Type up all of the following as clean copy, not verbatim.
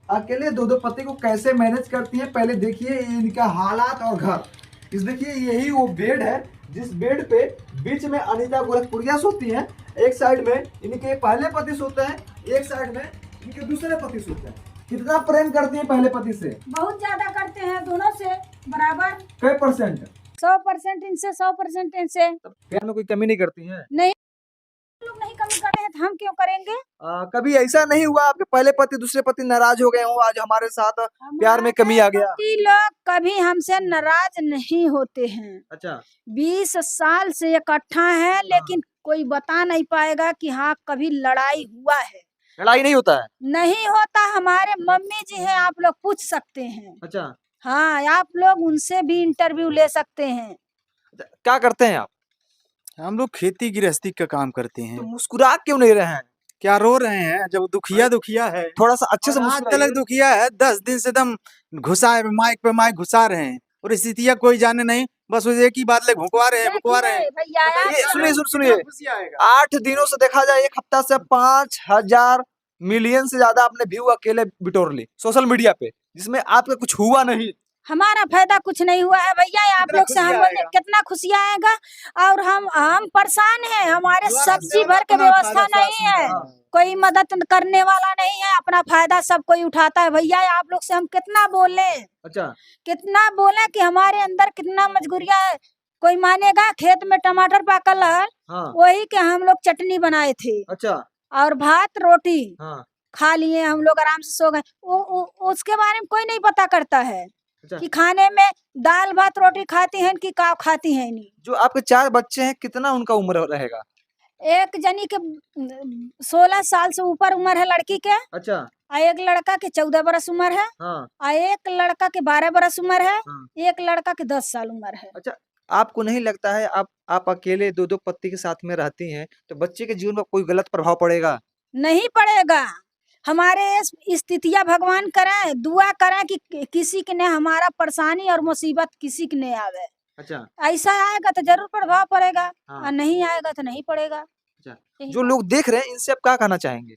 अकेले दो दो पति को कैसे मैनेज करती हैं। पहले देखिए इनका हालात और घर। इस देखिए यही वो बेड है जिस बेड पे बीच में अनीता गोरखपुरिया सोती हैं, एक साइड में इनके पहले पति सोते हैं, एक साइड में इनके दूसरे पति सोते हैं। कितना प्रेम करती हैं पहले पति से? बहुत ज्यादा करते हैं, दोनों से बराबर। कई परसेंट? 100% इनसे, 100% इनसे। प्यार में कोई कमी नहीं करती हैं? नहीं, लोग नहीं कमी कर रहे हैं तो हम क्यों करेंगे? कभी ऐसा नहीं हुआ आपके पहले पति दूसरे पति नाराज हो गए हो, आज हमारे साथ प्यार में कमी आ गया? लोग कभी हमसे नाराज नहीं होते हैं। अच्छा। 20 साल से इकट्ठा है, लेकिन कोई बता नहीं पाएगा कि हाँ कभी लड़ाई हुआ है। लड़ाई नहीं होता है? नहीं होता। हमारे मम्मी जी हैं, आप लोग पूछ सकते हैं। अच्छा। हाँ, आप लोग उनसे भी इंटरव्यू ले सकते हैं। क्या करते हैं आप? हम लोग खेती गृहस्थी का काम करते हैं। तो मुस्कुरा क्यों नहीं रहे हैं? क्या रो रहे हैं? जब दुखिया है। थोड़ा सा अच्छे से आज मुस्कुराइए। तक दुखिया है, 10 दिन से दम घुसा है, माइक पे माइक घुसा रहे हैं और स्थितियां कोई जाने नहीं, बस वो एक ही बात ले भुकवा रहे हैं। ये सुनिए 8 दिनों से देखा जाए, एक हफ्ता से 5,000 मिलियन से ज्यादा आपने व्यू अकेले बिटोर ली सोशल मीडिया पे, जिसमें आपका कुछ हुआ नहीं। हमारा फायदा कुछ नहीं हुआ है भैया। आप लोग से हम बोले कितना खुशी आएगा। और हम परेशान हैं, हमारे सब्जी भर के व्यवस्था नहीं है, कोई मदद करने वाला नहीं है, अपना फायदा सब कोई उठाता है। भैया आप लोग से हम कितना बोले, अच्छा। कितना बोले कि हमारे अंदर कितना मजबूरियां है। कोई मानेगा, खेत में टमाटर पाकल है, हाँ। वही के हम लोग चटनी बनाए थे। अच्छा। और भात रोटी हाँ। खा लिए, हम लोग आराम से सो गए। उसके बारे में कोई नहीं पता करता है। अच्छा। कि खाने में दाल भात रोटी खाती हैं कि का खाती हैं नहीं। जो आपके 4 बच्चे हैं, कितना उनका उम्र रहेगा? एक जनी के 16 साल से ऊपर उम्र है लड़की के। अच्छा। और एक लड़का के 14 बरस उम्र है। हाँ। और एक लड़का के 12 बरस उम्र है। हाँ। एक लड़का के 10 साल उम्र है। अच्छा, आपको नहीं लगता है आप अकेले 2-2 पति के साथ में रहती हैं, तो बच्चे के जीवन पर कोई गलत प्रभाव पड़ेगा? नहीं पड़ेगा। हमारे स्थितियां भगवान करें, दुआ करें कि किसी के ने हमारा परेशानी और मुसीबत किसी के ने आवे। अच्छा। ऐसा आएगा तो जरूर प्रभाव पड़ेगा। हाँ। और नहीं आएगा तो नहीं पड़ेगा। अच्छा, जो लोग देख रहे हैं इनसे आप क्या कहना चाहेंगे?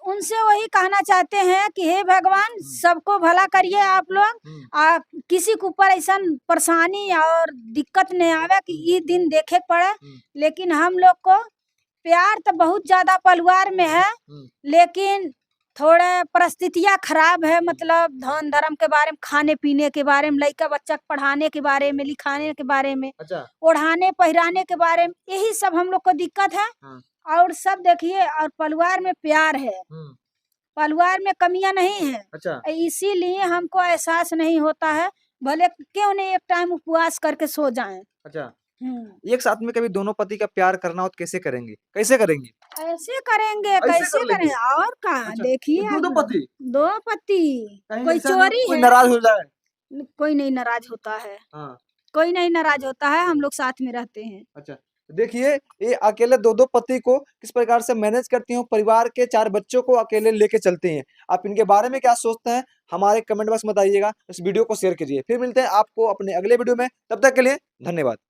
उनसे वही कहना चाहते हैं कि हे भगवान सबको भला करिए आप लोग। किसी के ऊपर ऐसा परेशानी और दिक्कत नहीं आवे कि ये दिन देखे पड़े। लेकिन हम लोग को प्यार तो बहुत ज्यादा परिवार में है, लेकिन थोड़े परिस्थितियां खराब है। मतलब धन धर्म के बारे में, खाने पीने के बारे में, लड़का बच्चा पढ़ाने के बारे में, लिखाने के बारे में, अच्छा। ओढ़ाने पहिराने के बारे में, यही सब हम लोग को दिक्कत है। और सब देखिए, और परिवार में प्यार है, परिवार में कमियां नहीं है। अच्छा। इसीलिए हमको एहसास नहीं होता है, भले क्यों नहीं एक टाइम उपवास करके सो जाएं। अच्छा। एक साथ में कभी दोनों पति का प्यार करना हो तो कैसे करेंगे? कैसे करेंगे? ऐसे करेंगे, कैसे करेंगे और का? अच्छा। देखिए दो पति? 2 पति, कोई चोरी कोई है? नाराज हो जाए? कोई नहीं नाराज होता है। हाँ। कोई नहीं नाराज होता है, हम लोग साथ में रहते हैं। अच्छा, देखिए ये अकेले 2-2 पति को किस प्रकार से मैनेज करती हो, परिवार के 4 बच्चों को अकेले लेके चलती हैं। आप इनके बारे में क्या सोचते हैं, हमारे कमेंट बॉक्स में बताइएगा। इस वीडियो को शेयर कीजिए। फिर मिलते हैं आपको अपने अगले वीडियो में, तब तक के लिए धन्यवाद।